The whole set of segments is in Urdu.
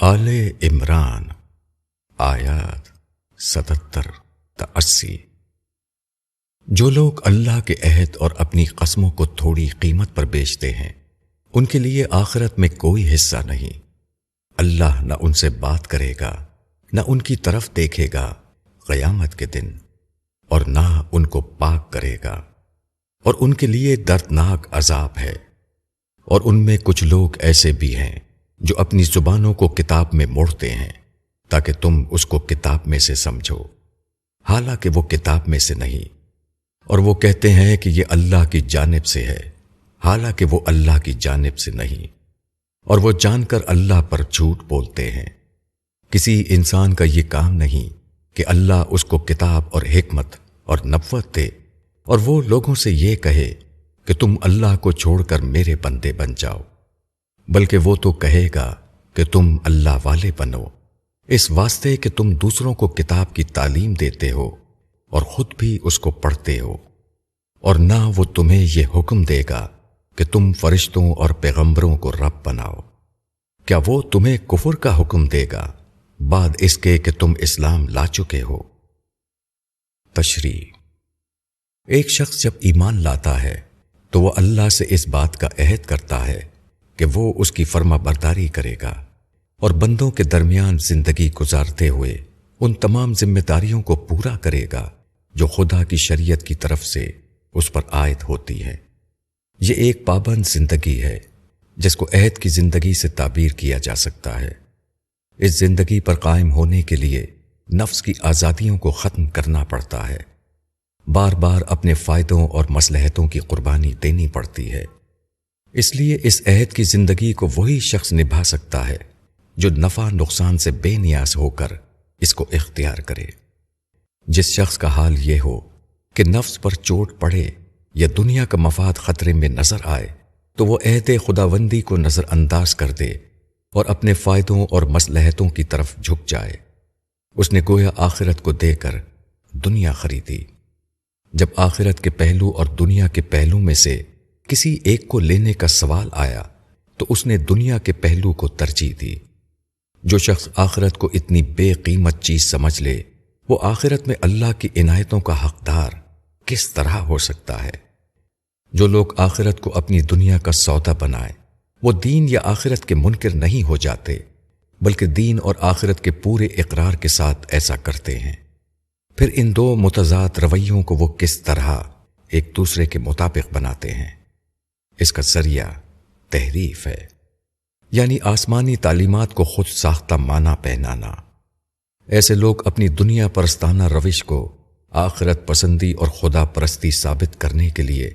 آل عمران آیات 77 تا 80۔ جو لوگ اللہ کے عہد اور اپنی قسموں کو تھوڑی قیمت پر بیچتے ہیں ان کے لیے آخرت میں کوئی حصہ نہیں۔ اللہ نہ ان سے بات کرے گا نہ ان کی طرف دیکھے گا قیامت کے دن، اور نہ ان کو پاک کرے گا، اور ان کے لیے دردناک عذاب ہے۔ اور ان میں کچھ لوگ ایسے بھی ہیں جو اپنی زبانوں کو کتاب میں موڑتے ہیں تاکہ تم اس کو کتاب میں سے سمجھو، حالانکہ وہ کتاب میں سے نہیں، اور وہ کہتے ہیں کہ یہ اللہ کی جانب سے ہے، حالانکہ وہ اللہ کی جانب سے نہیں، اور وہ جان کر اللہ پر جھوٹ بولتے ہیں۔ کسی انسان کا یہ کام نہیں کہ اللہ اس کو کتاب اور حکمت اور نبوت دے اور وہ لوگوں سے یہ کہے کہ تم اللہ کو چھوڑ کر میرے بندے بن جاؤ، بلکہ وہ تو کہے گا کہ تم اللہ والے بنو، اس واسطے کہ تم دوسروں کو کتاب کی تعلیم دیتے ہو اور خود بھی اس کو پڑھتے ہو، اور نہ وہ تمہیں یہ حکم دے گا کہ تم فرشتوں اور پیغمبروں کو رب بناؤ۔ کیا وہ تمہیں کفر کا حکم دے گا بعد اس کے کہ تم اسلام لا چکے ہو؟ تشریح: ایک شخص جب ایمان لاتا ہے تو وہ اللہ سے اس بات کا عہد کرتا ہے کہ وہ اس کی فرما برداری کرے گا اور بندوں کے درمیان زندگی گزارتے ہوئے ان تمام ذمہ داریوں کو پورا کرے گا جو خدا کی شریعت کی طرف سے اس پر عائد ہوتی ہے۔ یہ ایک پابند زندگی ہے جس کو عہد کی زندگی سے تعبیر کیا جا سکتا ہے۔ اس زندگی پر قائم ہونے کے لیے نفس کی آزادیوں کو ختم کرنا پڑتا ہے، بار بار اپنے فائدوں اور مصلحتوں کی قربانی دینی پڑتی ہے۔ اس لیے اس عہد کی زندگی کو وہی شخص نبھا سکتا ہے جو نفع نقصان سے بے نیاز ہو کر اس کو اختیار کرے۔ جس شخص کا حال یہ ہو کہ نفس پر چوٹ پڑے یا دنیا کا مفاد خطرے میں نظر آئے تو وہ عہد خداوندی کو نظر انداز کر دے اور اپنے فائدوں اور مصلحتوں کی طرف جھک جائے۔ اس نے گویا آخرت کو دے کر دنیا خریدی۔ جب آخرت کے پہلو اور دنیا کے پہلو میں سے کسی ایک کو لینے کا سوال آیا تو اس نے دنیا کے پہلو کو ترجیح دی۔ جو شخص آخرت کو اتنی بے قیمت چیز سمجھ لے وہ آخرت میں اللہ کی عنایتوں کا حقدار کس طرح ہو سکتا ہے؟ جو لوگ آخرت کو اپنی دنیا کا سودا بنائیں وہ دین یا آخرت کے منکر نہیں ہو جاتے، بلکہ دین اور آخرت کے پورے اقرار کے ساتھ ایسا کرتے ہیں۔ پھر ان دو متضاد رویوں کو وہ کس طرح ایک دوسرے کے مطابق بناتے ہیں؟ اس کا ذریعہ تحریف ہے، یعنی آسمانی تعلیمات کو خود ساختہ معنی پہنانا۔ ایسے لوگ اپنی دنیا پرستانہ روش کو آخرت پسندی اور خدا پرستی ثابت کرنے کے لیے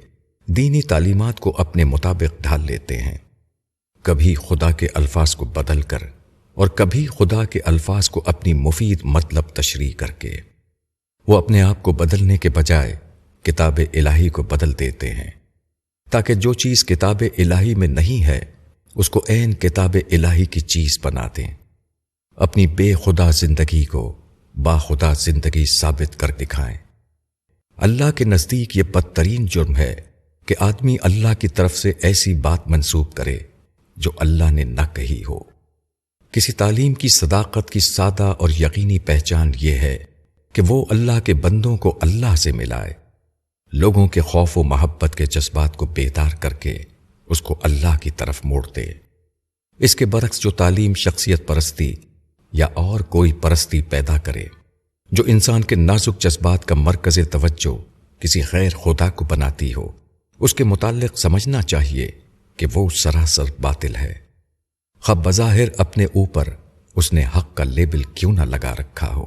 دینی تعلیمات کو اپنے مطابق ڈھال لیتے ہیں، کبھی خدا کے الفاظ کو بدل کر اور کبھی خدا کے الفاظ کو اپنی مفید مطلب تشریح کر کے۔ وہ اپنے آپ کو بدلنے کے بجائے کتاب الہی کو بدل دیتے ہیں تاکہ جو چیز کتاب الہی میں نہیں ہے اس کو عین کتاب الہی کی چیز بنا دیں، اپنی بے خدا زندگی کو با خدا زندگی ثابت کر دکھائیں۔ اللہ کے نزدیک یہ بدترین جرم ہے کہ آدمی اللہ کی طرف سے ایسی بات منسوب کرے جو اللہ نے نہ کہی ہو۔ کسی تعلیم کی صداقت کی سادہ اور یقینی پہچان یہ ہے کہ وہ اللہ کے بندوں کو اللہ سے ملائے، لوگوں کے خوف و محبت کے جذبات کو بیدار کر کے اس کو اللہ کی طرف موڑ دے۔ اس کے برعکس جو تعلیم شخصیت پرستی یا اور کوئی پرستی پیدا کرے جو انسان کے نازک جذبات کا مرکز توجہ کسی غیر خدا کو بناتی ہو، اس کے متعلق سمجھنا چاہیے کہ وہ سراسر باطل ہے، خواہ بظاہر اپنے اوپر اس نے حق کا لیبل کیوں نہ لگا رکھا ہو۔